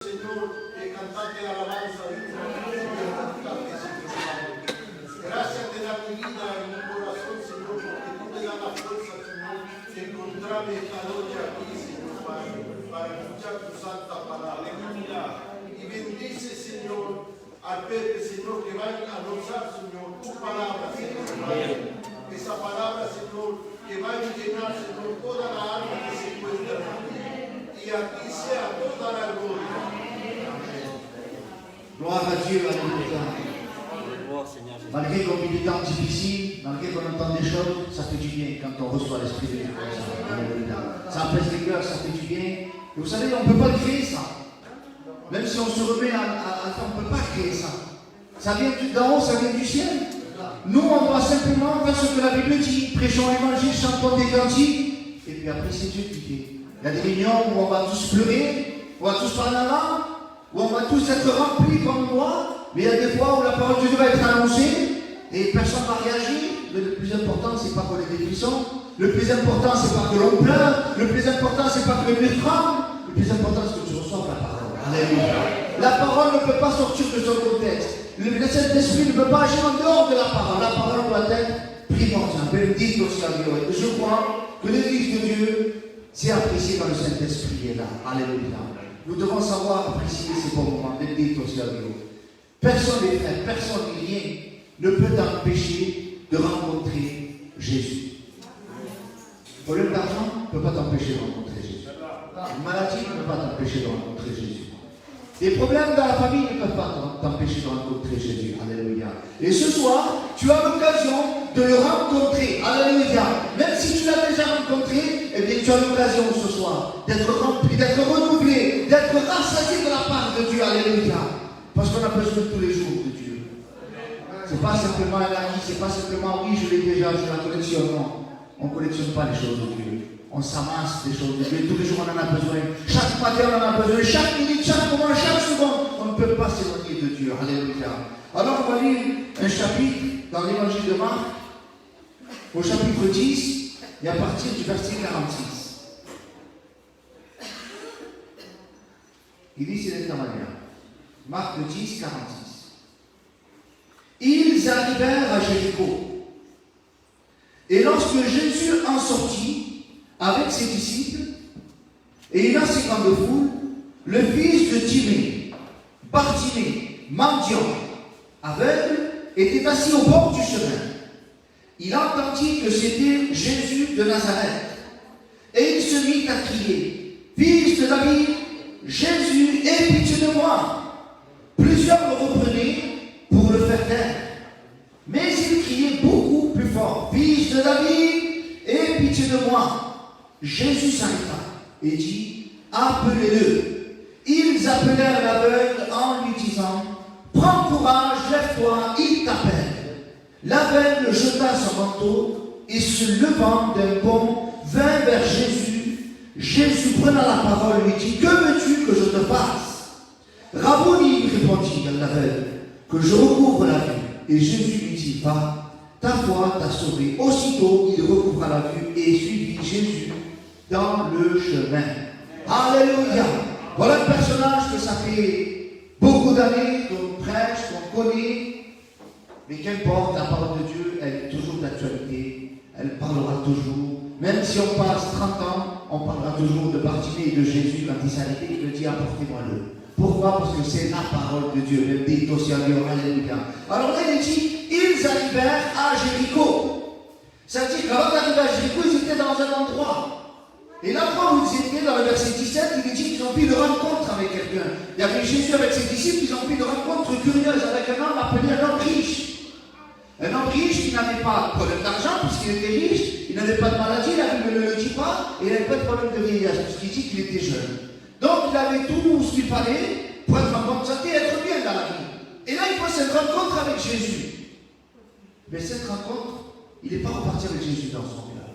Señor, cantante de alabanza. Gracias te da mi vida en mi corazón, Señor, porque tú me das la fuerza, Señor, de encontrarme esta noche aquí, Señor, para escuchar tu santa palabra. Y bendice, Señor, al Pepe, Señor, que va a anunciar, Señor, tu palabra, Señor. Esa palabra, Señor, que va a llenar, Señor, toda la alma que se encuentra aquí. Y aquí sea toda la gloria. Gloire à Dieu, alléluia. Malgré qu'on vit des temps difficiles, malgré qu'on entend des choses, ça fait du bien quand on reçoit l'Esprit de Dieu. Alléluia. Ça apaise les cœurs, ça fait du bien. Et vous savez, on ne peut pas le créer ça. Même si on se remet à faire, on ne peut pas créer ça. Ça vient d'en haut, ça vient du ciel. Nous, on doit simplement faire ce que la Bible dit. Prêchons l'évangile, chantons des cantiques. Et puis après, c'est Dieu qui fait. Il y a des réunions où on va tous pleurer, on va tous parler en langue, où on va tous être remplis comme moi, mais il y a des fois où la parole de Dieu va être annoncée et personne ne va réagir. Mais le plus important, c'est pas qu'on ait des frissons. Le plus important, c'est pas que l'on pleure. Le plus important, c'est pas que le mur tremble. Le plus important, c'est que tu reçoives la parole. Alléluia. La parole ne peut pas sortir de son contexte. Le Saint-Esprit ne peut pas agir en dehors de la parole. La parole doit être primordiale. Bendito sia Dio. Et je crois que l'Église de Dieu, c'est apprécié quand le Saint-Esprit est là. Alléluia. Nous devons savoir apprécier ces bons moments. Bendito sia Dio. Personne, les frères, personne, rien ne peut t'empêcher de rencontrer Jésus. Le problème d'argent ne peut pas t'empêcher de rencontrer Jésus. Une maladie ne peut pas t'empêcher de rencontrer Jésus. Les problèmes dans la famille ne peuvent pas t'empêcher de rencontrer Jésus. Alléluia. Et ce soir, tu as l'occasion de le rencontrer. Alléluia. Même si tu l'as déjà rencontré, eh bien tu as l'occasion ce soir d'être rempli, d'être renouvelé, d'être rassasié de la part de Dieu. Alléluia. Parce qu'on a besoin tous les jours de Dieu. C'est pas simplement un acquis, c'est pas simplement oui, je l'ai déjà, je la collectionne. Non. On ne collectionne pas les choses de Dieu. On s'amasse des choses de Dieu. Tous les jours, on en a besoin. Chaque matin, on en a besoin. Chaque minute, chaque moment, chaque seconde, on ne peut pas s'éloigner de Dieu. Alléluia. Alors, on va lire un chapitre dans l'évangile de Marc, au chapitre 10, et à partir du verset 46. Il dit, c'est de la manière. Marc 10, 46. Ils arrivèrent à Jéricho. Et lorsque Jésus en sortit avec ses disciples et une assez grande foule, le fils de Timée, Bartimée, mendiant, aveugle, était assis au bord du chemin. Il entendit que c'était Jésus de Nazareth. Et il se mit à crier, « Fils de David, Jésus, aie pitié de moi !» Plusieurs le reprenaient pour le faire taire. Mais il criait beaucoup plus fort, « Fils de David, aie pitié de moi !» Jésus s'arrêta et dit, « Appelez-le. » Ils appelèrent l'aveugle en lui disant, « Prends courage, lève-toi, il t'appelle. » L'aveugle jeta son manteau et se levant d'un bond vint vers Jésus. Jésus prenant la parole lui dit, « Que veux-tu que je te fasse ?» « Rabboni, répondit l'aveugle, « que je recouvre la vue. » Et Jésus lui dit, « Va, ta foi t'a sauvé. » Aussitôt, il recouvra la vue et suivit Jésus dans le chemin. Alléluia. Voilà un personnage que ça fait beaucoup d'années qu'on prêche, qu'on connaît. Mais qu'importe, la parole de Dieu, elle est toujours d'actualité. Elle parlera toujours. Même si on passe 30 ans, on parlera toujours de Bartimée et de Jésus quand il s'arrêtait. Il dit, apportez-moi-le. Pourquoi? Parce que c'est la parole de Dieu. Bendito sia Dio. Alléluia. Alors là, il dit, ils arrivèrent à Jéricho. C'est-à-dire qu'avant d'arriver à Jéricho, ils étaient dans un endroit. Et l'endroit où ils étaient, dans le verset 17, il dit qu'ils ont pris une rencontre avec quelqu'un. Il y avait Jésus avec ses disciples, ils ont pris une rencontre curieuse avec un homme appelé un homme riche. Un homme riche qui n'avait pas de problème d'argent, puisqu'il était riche, il n'avait pas de maladie, la Bible ne le dit pas, et il n'avait pas de problème de vieillesse, puisqu'il dit qu'il était jeune. Donc il avait tout ce qu'il fallait pour être en bonne santé et être bien dans la vie. Et là, il faut cette rencontre avec Jésus. Mais cette rencontre, il n'est pas reparti avec Jésus dans son cœur.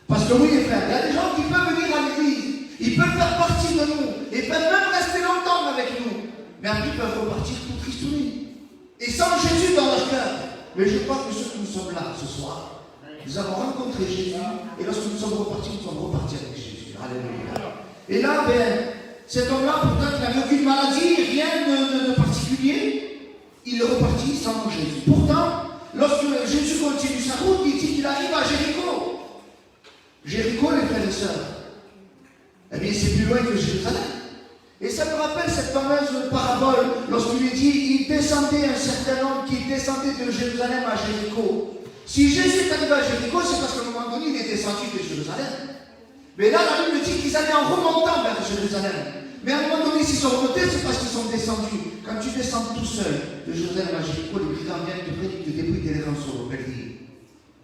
Parce que oui, les frères, il y a des gens qui peuvent venir à l'église, ils peuvent faire partie de nous, et peuvent même rester longtemps avec nous, mais après ils peuvent repartir tout tristounis. Et sans Jésus dans leur cœur. Mais je crois que ceux qui nous sommes là ce soir, nous avons rencontré Jésus, et lorsque nous sommes repartis avec Jésus. Alléluia. Et là, ben, Cet homme-là, pourtant, il n'avait aucune maladie, rien de particulier. Il est reparti sans Jésus. Pourtant, lorsque Jésus continue sa route, il dit qu'il arrive à Jéricho. Jéricho, les frères et sœurs, eh bien, c'est plus loin que Jérusalem. Et ça me rappelle cette fameuse parabole, lorsqu'il est dit, il descendait un certain homme qui descendait de Jérusalem à Jéricho. Si Jésus est arrivé à Jéricho, c'est parce qu'à un moment donné, il est descendu de Jérusalem. Mais là, la Bible dit qu'ils allaient en remontant vers Jérusalem. Mais à un moment donné, s'ils sont remontés, c'est parce qu'ils sont descendus. Quand tu descends tout seul de Jérusalem à Jéricho, les brigands viennent te prennent, te débrouillent des rançons au palier.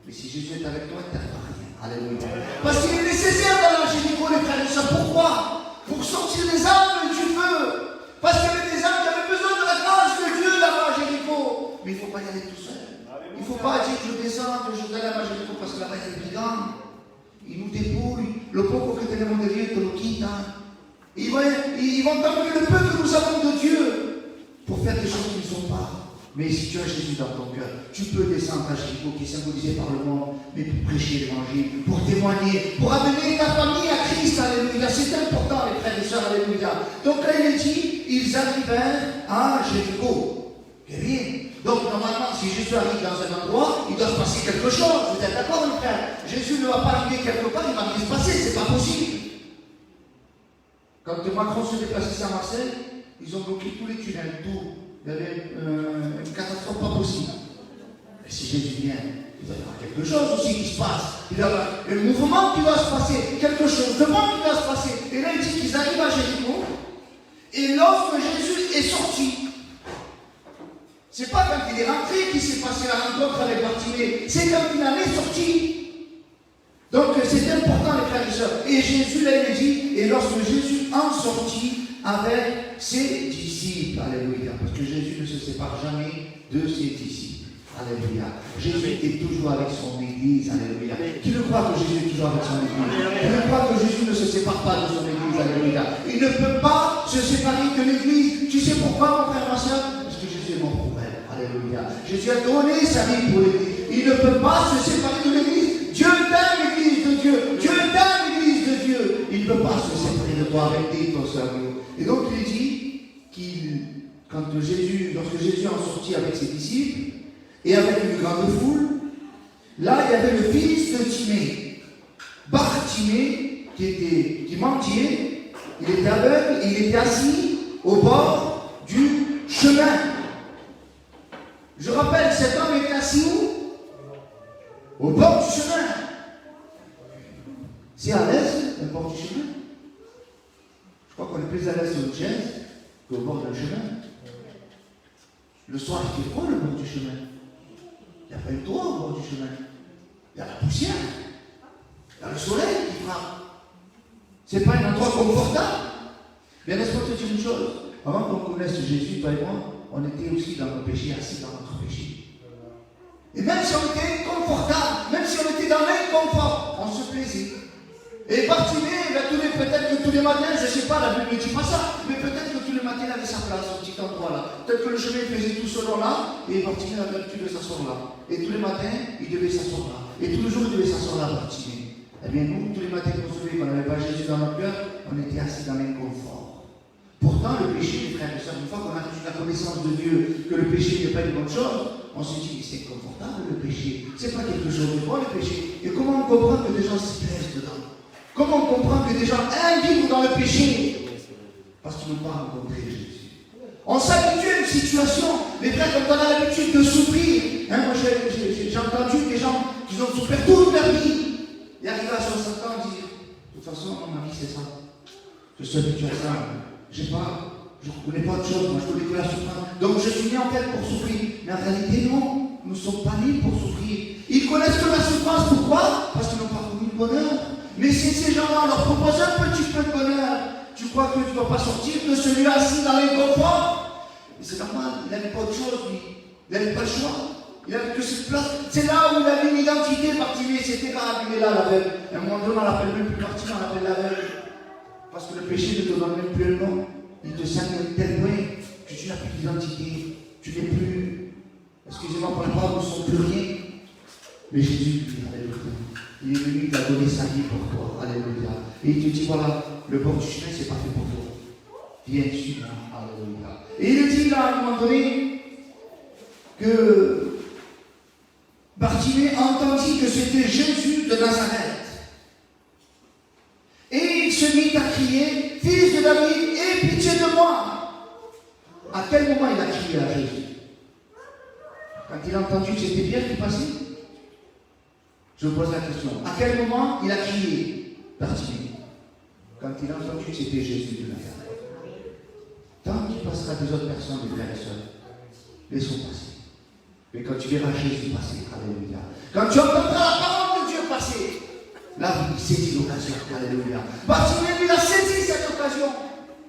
Mais si Jésus est avec toi, tu n'arrives à rien. Alléluia. Parce qu'il est nécessaire d'aller à Jéricho, les frères et sœurs. Pourquoi? Pour sortir les âmes du feu. Parce qu'il y avait des âmes qui avaient besoin de la grâce de Dieu là-bas à Jéricho. Mais il ne faut pas y aller tout seul. Il ne faut pas dire que je descends de Jérusalem à Jéricho parce que là-bas il y a des brigands. Ils nous dépouillent. Le poco que tenemos de Dieu te lo quita. Ils vont t'enlever le peu que nous avons de Dieu pour faire des choses qu'ils ne sont pas. Mais si tu as Jésus dans ton cœur, tu peux descendre à Jéricho qui est symbolisé par le monde, mais pour prêcher l'évangile, pour témoigner, pour amener ta famille à Christ, alléluia. C'est important, les frères et sœurs, alléluia. Donc là, il est dit, ils arrivèrent à Jéricho. Et bien. Donc normalement, si Jésus arrive dans un endroit, il doit se passer quelque chose. Vous êtes d'accord, mon frère? Jésus ne va pas arriver quelque part, il va rien se passer, c'est pas possible. Quand Macron se déplaçait à Marseille, ils ont bloqué tous les tunnels, tout. Il y avait une catastrophe pas possible. Mais si Jésus vient, il doit y avoir quelque chose aussi qui se passe. Il y a un mouvement qui va se passer, quelque chose de bon qui va se passer. Et là, il dit qu'ils arrivent à Jéricho. Et lorsque Jésus est sorti, c'est pas quand il est rentré qu'il s'est passé la rencontre avec Bartimée, c'est quand il en est sorti. Donc c'est important, les frères et sœurs. Et Jésus, là, il dit, et lorsque Jésus en sortit avec ses disciples, alléluia, parce que Jésus ne se sépare jamais de ses disciples, alléluia. Jésus est toujours avec son Église, alléluia. Qui ne croit que Jésus est toujours avec son Église? Qui ne croit que Jésus ne se sépare pas de son Église, alléluia. Il ne peut pas se séparer de l'Église. Tu sais pourquoi, mon frère, ma soeur? Parce que Jésus est mort pour elle, alléluia. Jésus a donné sa vie pour l'Église. Il ne peut pas se séparer de l'Église. Dieu t'aime, l'Église de Dieu. Dieu t'aime, l'Église de Dieu. Il ne peut pas se séparer de toi avec tes ton cerveau. Et donc il dit lorsque Jésus en sortit avec ses disciples et avec une grande foule, là il y avait le fils de Timée, Bartimée, qui mendiait, il était aveugle et il était assis au bord du chemin. Je rappelle, cet homme était assis où? Au bord du chemin. C'est à l'aise, au bord du chemin. Je crois qu'on est plus à l'aise sur une chaise qu'au bord d'un chemin. Le soir, il fait froid le bord du chemin. Il n'y a pas une toit au bord du chemin. Il y a la poussière. Il y a le soleil qui frappe. Ce n'est pas un endroit confortable. Mais laisse-moi te dire une chose. Avant qu'on connaisse Jésus, toi et moi, on était aussi dans nos péchés, assis dans notre péché. Et même si on était inconfortable, même si on était dans l'inconfort, on se plaisait. Et Bartimée, peut-être que tous les matins, je ne sais pas, la Bible ne dit pas ça, mais peut-être que tous les matins, il avait sa place, au petit endroit là. Peut-être que le chemin faisait tout selon là, et Bartimée avait l'habitude de s'asseoir là. Et tous les matins, il devait s'asseoir là. Et tous les jours, il devait s'asseoir là, Bartimée. Eh bien, nous, tous les matins qu'on se levait, qu'on n'avait pas Jésus dans notre cœur, on était assis dans l'inconfort. Pourtant, le péché, les frères et sœurs, une fois qu'on a reçu la connaissance de Dieu, que le péché n'est pas une bonne chose, on se dit, c'est confortable le péché. C'est pas quelque chose de bon le péché. Et comment on comprend que des gens se plaisent dedans? Comment on comprend que des gens aiment vivre dans le péché? Parce qu'ils n'ont pas rencontré Jésus. On s'habitue à une situation. Les frères, quand on a l'habitude de souffrir, moi j'ai entendu des gens qui ont souffert toute leur vie. Et arrivé à 60 ans, ils disent, de toute façon, ma vie c'est ça. Je suis habitué à ça. Je ne connais pas autre chose, moi je connais que la souffrance. Donc je suis né en fait pour souffrir. Mais en réalité, non, nous ne sommes pas nés pour souffrir. Ils connaissent que la souffrance, pourquoi? Parce qu'ils n'ont pas connu le bonheur. Mais si ces gens-là, on leur propose un petit peu de bonheur, tu crois que tu ne dois pas sortir de celui-là assis dans l'inconfort? Mais c'est normal, il n'avait pas autre chose, lui. Il n'avait pas le choix. Il n'avait que cette place. C'est là où il avait une identité, Bartimée. C'était grave, il est là, l'aveugle. À un moment donné, on l'appelle même plus Bartimée, on l'appelle l'aveugle. Parce que le péché ne te donne même plus le nom. Il te sert de tel point que tu n'as plus d'identité. Tu n'es plus, excusez-moi pour la parole, nous ne sommes plus rien. Mais Jésus, il est venu, il a donné sa vie pour toi. Alléluia. Et il te dit, voilà, le bord du chemin, c'est pas fait pour toi. viens sur moi. Alléluia. Et il dit là, à un moment donné, que Bartimée entendit que c'était Jésus de Nazareth. Et il se mit à crier, Fils de David, aie pitié de moi. À quel moment il a crié à Jésus? Quand il a entendu que c'était Pierre qui passait? Je vous pose la question. À quel moment il a crié, Bartimée? Quand il a entendu que c'était Jésus de Nazareth. Tant qu'il passera des autres personnes, des frères et sœurs, laissons passer. Mais quand tu verras Jésus passer, alléluia. Quand tu entendras la parole de Dieu passer, là, il saisit l'occasion, alléluia. Bartimée, lui, a saisi cette occasion.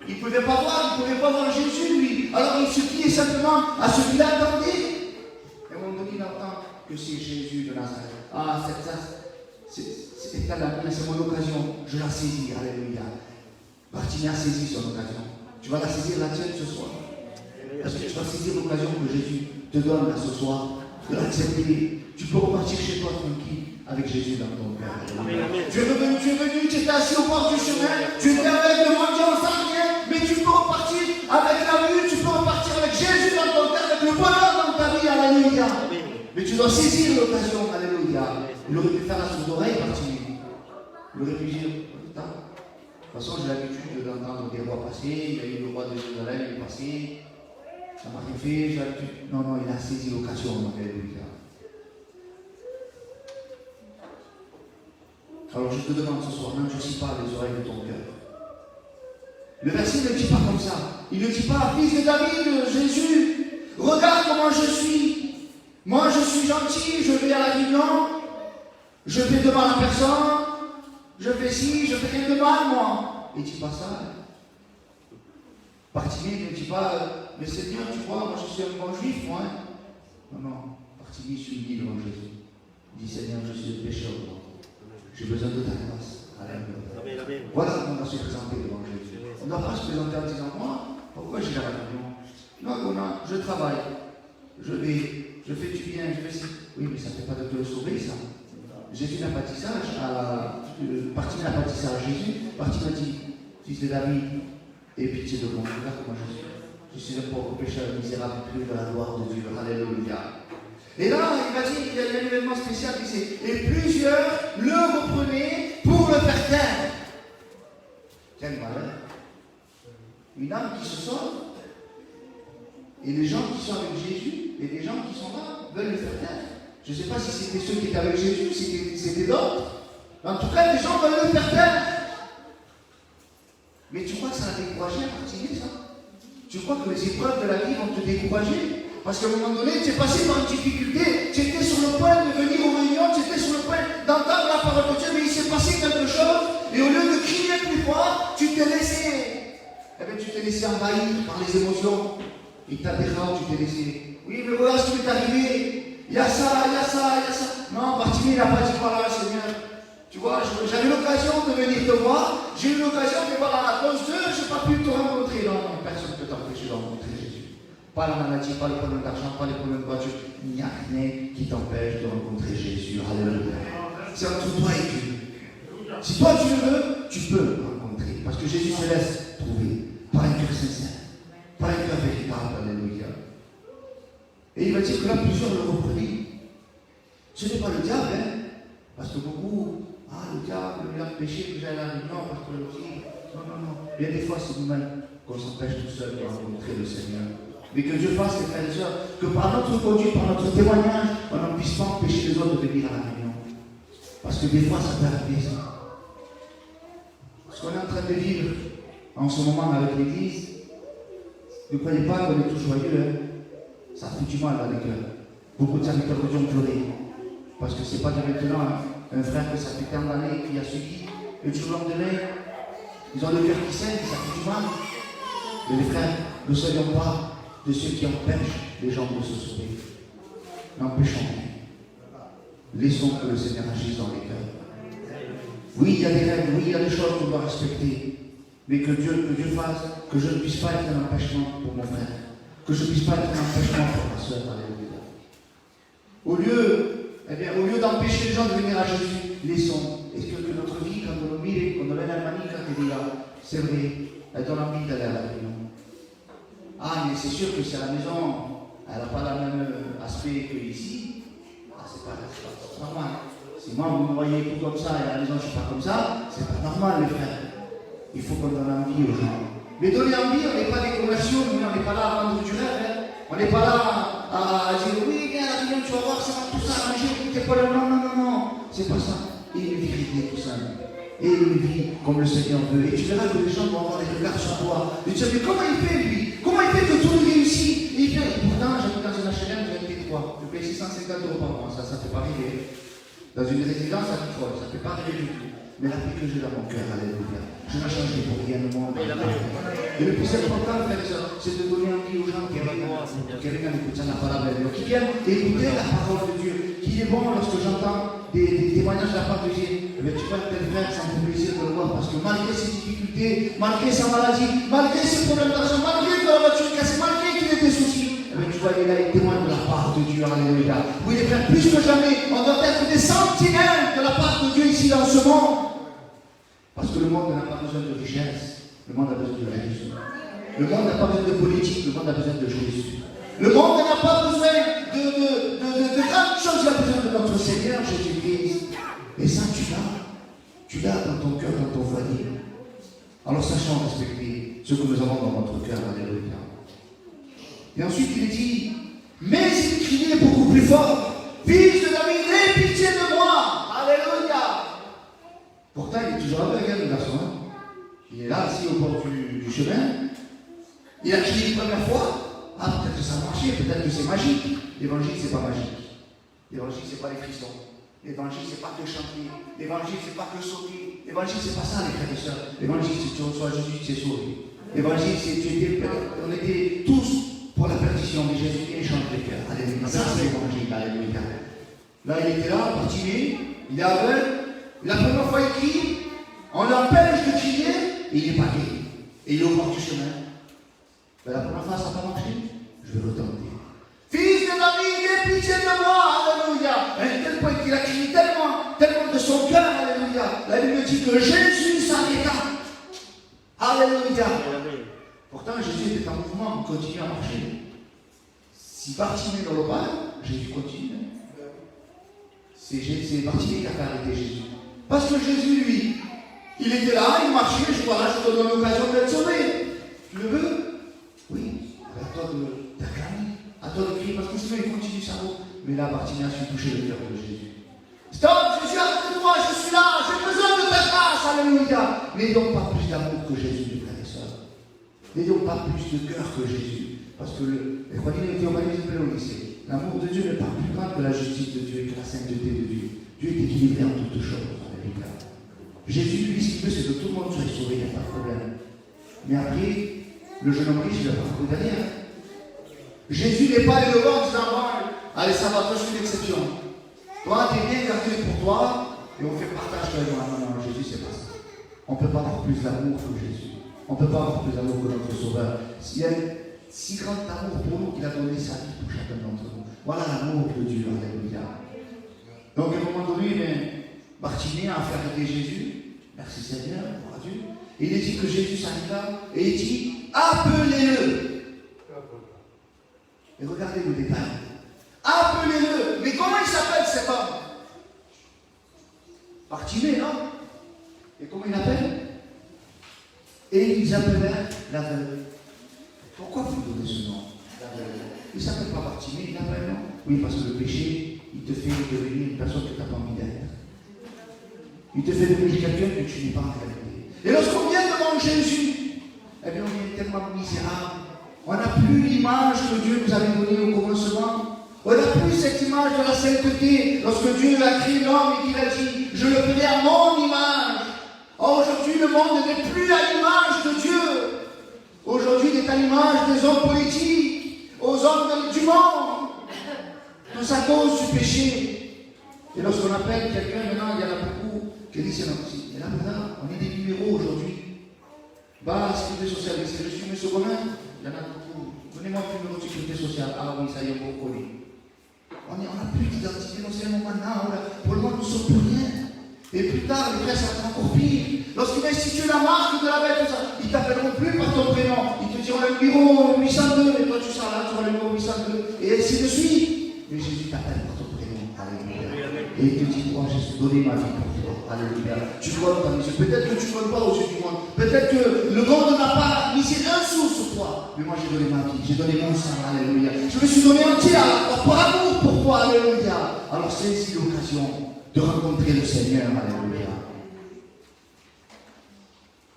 Il ne pouvait pas voir Jésus, lui. Alors il se pliait simplement à ce qu'il attendait. Et à un moment donné, il entend que c'est Jésus de Nazareth. Ah, c'est mon occasion. Je la saisis, alléluia. Bartimée a saisi son occasion. Tu vas la saisir la tienne ce soir. Parce que tu vas saisir l'occasion que Jésus te donne là ce soir, de l'accepter. Tu peux repartir chez toi tranquille avec Jésus dans ton cœur. Tu es venu, tu étais assis au bord du chemin, tu étais avec le mendiant sans rien, mais tu peux repartir avec la vue, tu peux repartir avec Jésus dans ton cœur, avec le bonheur dans ta vie, alléluia. Mais tu dois saisir l'occasion, alléluia. Il aurait pu faire la sourde oreille, Bartimée. Il aurait pu dire, attends. De toute façon, j'ai l'habitude d'entendre des rois passer, il y a eu le roi de Jérusalem, il est passé, ça m'a rien fait, j'ai l'habitude. Non, il a saisi l'occasion, alléluia. Alors je te demande ce soir, n'endurcis pas les oreilles de ton cœur. Le verset ne dit pas comme ça. Il ne dit pas, Fils de David, Jésus, regarde comment je suis. Moi je suis gentil, je vais à la réunion, je fais de mal à personne. Je fais ci, je fais rien de mal, moi. Il ne dit pas ça. Bartimée ne dit pas, mais Seigneur, tu vois, moi je suis un bon juif, moi. Non. Bartimée s'humilie devant Jésus. Il dit, Seigneur, je suis un pécheur, moi. J'ai besoin de ta grâce. Alléluia. Voilà comment on va se présenter devant Jésus. On ne doit pas se présenter en disant, moi, pourquoi j'ai la réunion? Non, je travaille. Je fais du bien, je fais ci. Oui, mais ça ne fait pas de te sauver, ça. Jésus n'a pas dit ça, Bartimée n'a pas dit ça à Jésus. Bartimée a dit, Fils de David, aie pitié de moi. Regarde comment je suis. Je suis un pauvre pécheur misérable, privé de la gloire de Dieu. Alléluia. Et là, il va dire qu'il y a un événement spécial qui c'est. Et plusieurs le reprenaient pour le faire taire. Quel malheur. Une âme qui se sauve. Et les gens qui sont avec Jésus, et les gens qui sont là, veulent le faire taire. Je ne sais pas si c'était ceux qui étaient avec Jésus, si c'était d'autres. En tout cas, les gens veulent le faire taire. Mais tu crois que ça a découragé à Bartimée, ça? Tu crois que les épreuves de la vie vont te décourager? Parce qu'à un moment donné, tu es passé par une difficulté, tu étais sur le point de venir aux réunions, tu étais sur le point d'entendre la parole de Dieu, mais il s'est passé quelque chose, et au lieu de crier plus fort, tu t'es laissé. Eh bien, tu t'es laissé envahir par les émotions. Et t'as des rats, tu t'es laissé. Oui, mais voilà ce qui m'est arrivé. Il y a ça. Non, Bartimée n'a pas dit voilà, Seigneur. Tu vois, j'avais l'occasion de venir te voir. J'ai eu l'occasion, mais voilà, à cause d'eux, je n'ai pas pu te rencontrer. Non, personne ne peut t'empêcher de rencontrer Jésus. Pas la maladie, pas les problèmes d'argent, pas les problèmes de voiture. Il n'y a rien qui t'empêche de rencontrer Jésus. Alléluia. C'est entre toi et Dieu. Si toi tu le veux, tu peux le rencontrer. Parce que Jésus se laisse trouver par un cœur sincère, par un cœur véritable. Alléluia. Et il va dire que là, plusieurs le reprenaient. Ce n'est pas le diable, hein. Parce que beaucoup, le diable, il a péché que j'aille à la réunion, parce que aussi. Non. Bien des fois, c'est nous-mêmes qu'on s'empêche tout seul de rencontrer le Seigneur. Mais que Dieu fasse, les frères et sœurs, que par notre conduite, par notre témoignage, on ne puisse pas empêcher les autres de venir à la réunion. Parce que des fois, ça peut arriver, ça. Ce qu'on est en train de vivre en ce moment avec l'Église, ne croyez pas qu'on est tout joyeux, hein. Ça fait du mal à les cœurs. Beaucoup de serviteurs de Dieu ont pleuré. Parce que ce n'est pas de maintenant un frère que ça fait tant d'années qui a suivi. Et du jour au lendemain, ils ont le cœur qui saigne, ça fait du mal. Mais les frères, ne soyons pas de ceux qui empêchent les gens de se sauver. N'empêchons rien. Laissons que le Seigneur agisse dans les cœurs. Oui, il y a des règles, oui, il y a des choses qu'on doit respecter. Mais que Dieu fasse que je ne puisse pas être un empêchement pour mon frère. Que je ne puisse pas être un empêchement pour ma soeur. Alléluia. Au lieu d'empêcher les gens de venir à Jésus, laissons. Est-ce que notre vie, quand on mire, quand on est en Allemagne, quand il est là, c'est vrai, Elle donne envie d'aller à la réunion. Ah, mais c'est sûr que si à la maison, elle n'a pas le même aspect que ici, ah, c'est pas normal. Si moi, vous me voyez tout comme ça et à la maison, je ne suis pas comme ça, c'est pas normal, les frères. Il faut qu'on donne envie aux gens. Mais donner envie, on n'est pas des commerciaux, on n'est pas là à vendre du rêve. Hein. On n'est pas là à dire oui, viens à la réunion, tu vas voir, ça va tout ça, manger, t'es pas là. Non, non, non, non. C'est pas ça. Et une vie tout ça. Et une vie comme le Seigneur veut. Et tu verras que les gens vont avoir des regards sur toi. Et tu vas dire, comment il fait lui? Comment il fait que tout réussit? Et il fait, pourtant, j'habite dans un HLM, j'habite 3. Je paye 650 € par mois. Ça ne fait pas rêver. Dans une résidence, ça me folle. Ça ne fait pas rêver du tout. Mais la paix que j'ai dans mon cœur, alléluia. Je n'ai changé pour rien au monde. Et le plus important, frère, c'est de donner envie aux gens qui viennent à écouter la parole de Dieu, qui viennent écouter la parole de Dieu. Qui est bon lorsque j'entends des témoignages de la part de Dieu. Mais tu vois, tel frère, ça me fait plaisir de le voir parce que malgré ses difficultés, malgré sa maladie, malgré ses problèmes d'argent, malgré que la voiture est cassée, malgré qu'il ait des soucis, mais tu vois, il est là, il témoigne de la part de Dieu, alléluia. Oui, les frères, plus que jamais, on doit être des sentinelles de la part de Dieu ici dans ce monde. Parce que le monde n'a pas besoin de richesse, le monde a besoin de Jésus. Le monde n'a pas besoin de politique, le monde a besoin de Jésus. Le monde n'a pas besoin de grandes choses, il a besoin de notre Seigneur Jésus-Christ. Et ça, tu l'as dans ton cœur, dans ton foyer. Alors sachons respecter ce que nous avons dans notre cœur, alléluia. Et ensuite il dit, mais il criait beaucoup plus fort, fils de David, aie pitié de moi, alléluia. Pourtant il est toujours avec le garçon. Il est là, assis au bord du chemin. Il a crié une première fois. Ah, peut-être que ça a marché, peut-être que c'est magique. L'évangile, c'est pas magique. L'évangile, c'est pas les frissons. L'évangile, c'est pas que chanter. L'évangile, c'est pas que sauter. L'évangile, c'est pas ça, les frères et sœurs. L'évangile, c'est que tu reçois Jésus, tu es sauvé. L'évangile, c'est que on était tous pour la perdition, mais Jésus vient change les cœurs. Alléluia. Ça, c'est l'évangile. Alléluia. Là, il était là, Bartimée, il est aveugle. La première fois, il crie. On l'empêche de crier et il n'est pas guéri. Et il est au bord du chemin. Mais la première fois, ça n'a pas marché. Je vais retenter. Fils de David, aie pitié de moi, alléluia. À un tel point qu'il a crié tellement de son cœur, alléluia. La Bible dit que Jésus s'arrêta. Alléluia. Pourtant, Jésus était en mouvement, il continue à marcher. Si Bartimée ne le pas, Jésus continue. C'est Bartimée qui a fait arrêter Jésus. Parce que Jésus, lui, il était là, il marchait, je te donne l'occasion d'être sauvé. Tu le veux? Oui, à toi d'acclamer, à toi de crier, parce que sinon il continue sa route. Mais là, Bartimée a su toucher le cœur de Jésus. Stop, Jésus, arrête-toi, je suis là, j'ai besoin de ta grâce, alléluia. N'ayons pas plus d'amour que Jésus, mes frères et sœurs. N'ayons pas plus de cœur que Jésus. Parce que les croyants étaient au lycée. L'amour de Dieu n'est pas plus grand que la justice de Dieu et que la sainteté de Dieu. Dieu est équilibré en toutes choses, alléluia. Jésus, lui, ce qu'il veut, c'est que tout le monde soit sauvé, il n'y a pas de problème. Mais après, le jeune homme riche, il va pas beaucoup derrière. Jésus n'est pas allé le voir en disant, bon, allez, ça va, toi, je suis une exception. Toi, tu es bien gardé pour toi, et on fait partage avec moi. Non, Jésus, c'est pas ça. On ne peut pas avoir plus d'amour que Jésus. On ne peut pas avoir plus d'amour que notre Sauveur. Il y a un si grand amour pour nous qu'il a donné sa vie pour chacun d'entre nous. Voilà l'amour de Dieu, alléluia. Donc, à un moment donné, Bartimée a fait arrêter Jésus. Merci Seigneur, gloire à Dieu. Et il est dit que Jésus s'arrêta et il dit, appelez-le. Et regardez le détail. Appelez-le. Mais comment il s'appelle cet homme? Bartimée, non? Et comment il appelle? Et ils appellèrent l'aveugle. Pourquoi vous donnez ce nom? Il ne s'appelle pas Bartimée, il appelle non? Oui, parce que le péché, il te fait devenir une personne que tu n'as pas envie d'être. Il te fait devenir quelqu'un que tu n'es pas en réalité. Et lorsqu'on vient devant Jésus, eh bien, on est tellement misérable. On n'a plus l'image que Dieu nous avait donnée au commencement. On n'a plus cette image de la sainteté. Lorsque Dieu a créé l'homme et qu'il a dit, je le ferai à mon image. Or, aujourd'hui, le monde n'est plus à l'image de Dieu. Aujourd'hui, il est à l'image des hommes politiques, aux hommes du monde. Tout ça à cause du péché. Et lorsqu'on appelle quelqu'un, maintenant, il y en a beaucoup qui disent c'est notre site. Et là, maintenant, on est des numéros aujourd'hui. Bah, sécurité sociale, je suis monsieur Romain. Il y en a beaucoup. Donnez-moi le numéro de sécurité sociale. Ah oui, ça y est, on connaît. On n'a plus d'identité, non seulement maintenant, pour le moment, nous ne sommes plus rien. Et plus tard, les frères, ça va être encore pire. Lorsqu'il va instituer la marque de la bête, tout ça, ils ne t'appelleront plus par ton prénom. Ils te diront le numéro 802, et toi tu seras là, tu auras le numéro 802, et ainsi de suite. Mais Jésus t'appelle par ton prénom. Alléluia. Et il te dit, moi, j'ai donné ma vie pour toi. Alléluia. Tu vois dans mes yeux. Peut-être que tu ne donnes pas aux yeux du monde. Peut-être que le monde n'a pas misé un sou sur toi. Mais moi, j'ai donné ma vie. J'ai donné mon sang. Alléluia. Je me suis donné entier par amour pour toi. Alléluia. Alors, c'est ici l'occasion de rencontrer le Seigneur. Alléluia.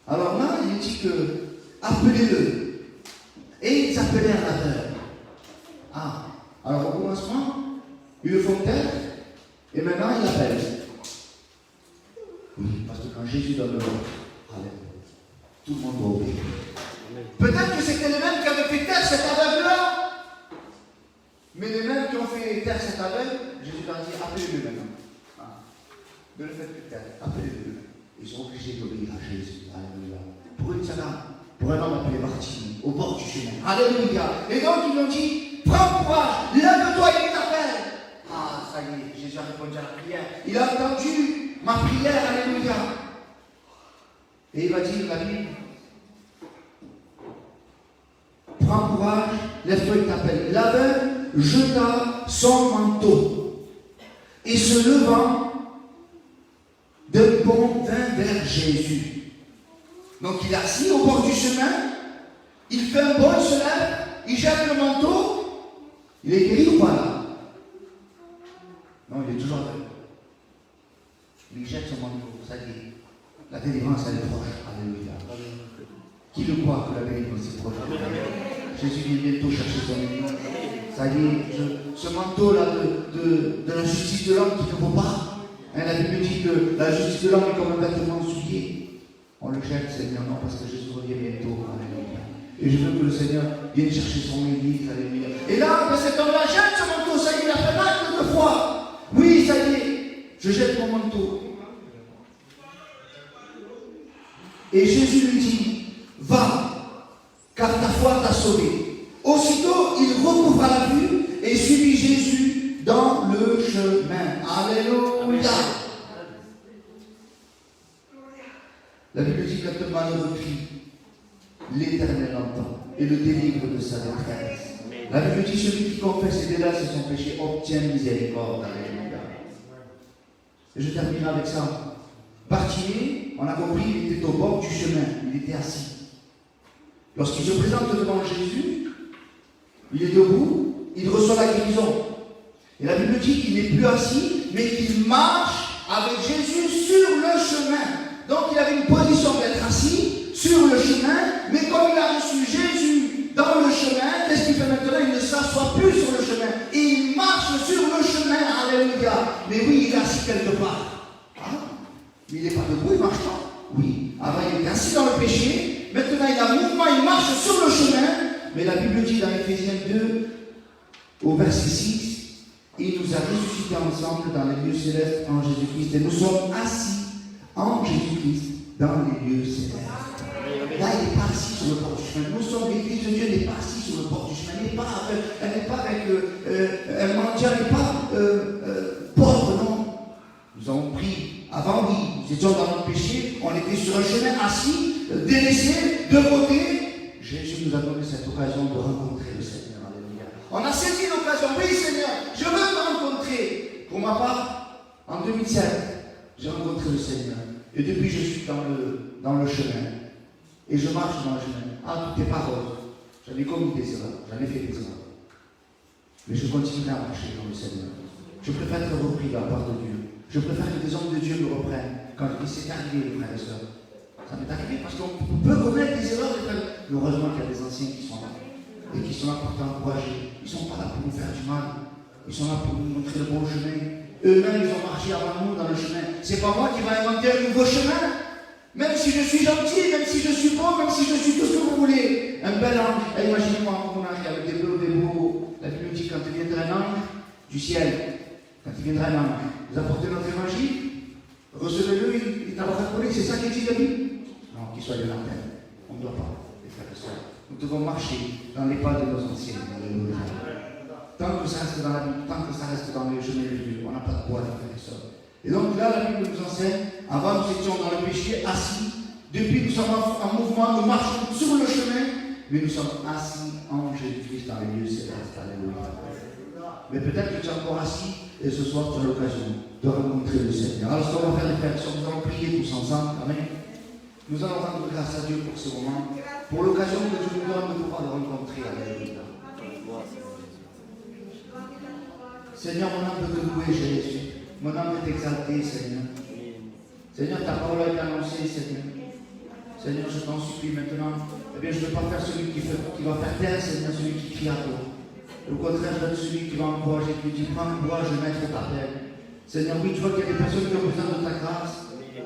Alors là, il dit que appelez-le. Et ils appelèrent l'aveugle. Ah. Alors, au commencement, ils le font taire. Et maintenant, ils l'appellent. Oui, parce que quand Jésus donne le nom, tout le monde va obéir. Peut-être que c'était les mêmes qui avaient fait taire cet aveugle-là. Mais les mêmes qui ont fait taire cet aveugle, Jésus leur dit, appelez-le maintenant. Ah. Ne le faites plus taire, appelez-le. Ils sont obligés d'obéir à Jésus. Alléluia. Pour une femme, pour un homme appelé Martin, au bord du chemin. Alléluia. Et donc ils lui ont dit, prends courage, lève-toi et il t'appelle. Ah, ça y est, Jésus a répondu à la prière. Il a entendu ma prière, alléluia. Et il va dire la Bible, prends courage, lève-toi, il t'appelle. L'aveugle jeta son manteau et se levant d'un bond vint vers Jésus. Donc il est assis au bord du chemin, il fait un bond, il se lève, il jette le manteau, il est guéri ou pas là? Non, il est toujours aveugle. Il jette son manteau, ça y est. La délivrance, elle est proche. Alléluia. Qui le croit que la délivrance est proche? Jésus vient bientôt chercher son église. Ça y est, ce manteau-là de la justice de l'homme qui ne vaut pas. Hein, la Bible dit que la justice de l'homme est comme un vêtement souillé. On le jette, Seigneur, non, parce que Jésus revient bientôt. Alléluia. Et je veux que le Seigneur vienne chercher son église. Alléluia. Et là, cet homme-là jette ce manteau, ça y est, il a fait l'acte de foi. Oui, ça y est. Je jette mon manteau. Et Jésus lui dit, va, car ta foi t'a sauvé. Aussitôt, il recouvra la vue et suivit Jésus dans le chemin. Alléluia. La Bible dit que le malheureux crie, l'Éternel entend et le délivre de sa détresse. La Bible dit, celui qui confesse et délaisse son péché obtient miséricorde. Alléluia. Et je termine avec ça. Bartimée, on a compris, il était au bord du chemin, il était assis. Lorsqu'il se présente devant Jésus, il est debout, il reçoit la guérison. Et la Bible dit qu'il n'est plus assis, mais qu'il marche avec Jésus sur le chemin. Donc il avait une position d'être assis sur le chemin, mais comme il a reçu Jésus dans le chemin, qu'est-ce qu'il fait maintenant? Il ne s'assoit plus sur le chemin. Et il marche sur le chemin. Alléluia. Mais oui, il est assis quelque part. Mais il n'est pas debout, il ne marche pas. Oui. Avant, il était assis dans le péché. Maintenant, il a un mouvement, il marche sur le chemin. Mais la Bible dit dans Éphésiens 2, au verset 6, il nous a ressuscités ensemble dans les lieux célestes en Jésus-Christ. Et nous sommes assis en Jésus-Christ dans les lieux célestes. Là, il n'est pas assis sur le bord du chemin. Nous sommes l'Église de Dieu, elle n'est pas assise sur le bord du chemin. Elle n'est pas avec un mendiant, elle n'est pas pauvre, non. Nous avons pris, avant, oui, nous étions dans notre péché, on était sur un chemin assis, délaissé, de côté. Jésus nous a donné cette occasion de rencontrer le Seigneur. Alléluia. On a saisi l'occasion. Oui, Seigneur, je veux te rencontrer. Pour ma part, en 2007, j'ai rencontré le Seigneur. Et depuis, je suis dans le chemin. Et je marche dans le chemin. Ah, tout n'est pas rose. J'en ai commis des erreurs. J'en ai fait des erreurs. Mais je continuerai à marcher dans le Seigneur. Je préfère être repris de la part de Dieu. Je préfère que des hommes de Dieu me reprennent. Quand c'est arrivé, les frères et sœurs. Ça m'est arrivé parce qu'on peut commettre des erreurs. Mais heureusement qu'il y a des anciens qui sont là. Et qui sont là pour t'encourager. Ils ne sont pas là pour nous faire du mal. Ils sont là pour nous montrer le bon chemin. Eux-mêmes, ils ont marché avant nous dans le chemin. C'est pas moi qui vais inventer un nouveau chemin. Même si je suis gentil, même si je suis bon, même si je suis tout ce que vous voulez. Un bel ange. Et imaginez-moi un bon ange avec des bleus, des beaux. La Bible dit quand il viendra un ange du ciel, quand il viendra un ange, vous apportez notre évangile, recevez-le, il t'aura rappelé, c'est ça qui dit la Bible? Non, qu'il soit de l'antenne. On ne doit pas, les frères et sœurs. Nous devons marcher dans les pas de nos anciens. Tant que ça reste dans la Bible, tant que ça reste dans les chemins de Dieu, on n'a pas de poids, les frères et sœurs. Et donc là, la Bible nous enseigne Avant, nous étions dans le péché, assis. Depuis, nous sommes en mouvement, nous marchons sur le chemin, mais nous sommes assis en Jésus-Christ dans les lieux célestes. Alléluia. Mais peut-être que tu es encore assis et ce soir, tu as l'occasion de rencontrer le Seigneur. Alors, ce qu'on va faire, les frères, nous allons prier tous ensemble. Amen. Nous allons rendre grâce à Dieu pour ce moment, pour l'occasion que Dieu nous donne de pouvoir le rencontrer. Alléluia. Seigneur, mon âme veut te louer, Jésus. Mon âme veut t'exalter, Seigneur. Seigneur, ta parole a été annoncée, Seigneur. Seigneur, je t'en supplie maintenant. Eh bien, je ne veux pas faire celui qui va faire taire, Seigneur, celui qui crie à toi. Au contraire, je veux être celui qui va encourager, qui dit, prends courage de mettre ta peine. Seigneur, oui, tu vois qu'il y a des personnes qui ont besoin de ta grâce.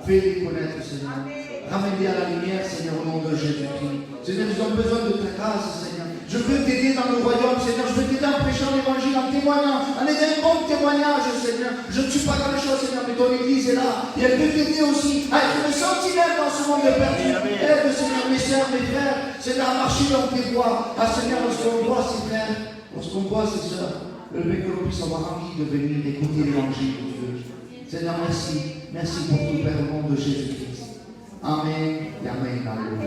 Fais-les connaître, Seigneur. Ramène-les à la lumière, Seigneur, au nom de Jésus-Christ. Seigneur, ils ont besoin de ta grâce, Seigneur. Je veux t'aider dans le royaume, Seigneur. Je veux t'aider en prêchant l'évangile, en témoignant, en ayant un bon témoignage, Seigneur. Je ne suis pas grand-chose, Seigneur, mais ton église est là. Et elle veut t'aider aussi à être une sentinelle dans ce monde perdu. Aide, Seigneur, mes soeurs, mes frères, Seigneur, à marcher dans tes voies. Ah, Seigneur, lorsqu'on voit ses frères, lorsqu'on voit ses soeurs, le fait que l'on puisse avoir envie de venir écouter l'évangile de Dieu. Seigneur, merci. Merci pour tout, Père, au nom de Jésus-Christ. Amen et Amen. Alléluia.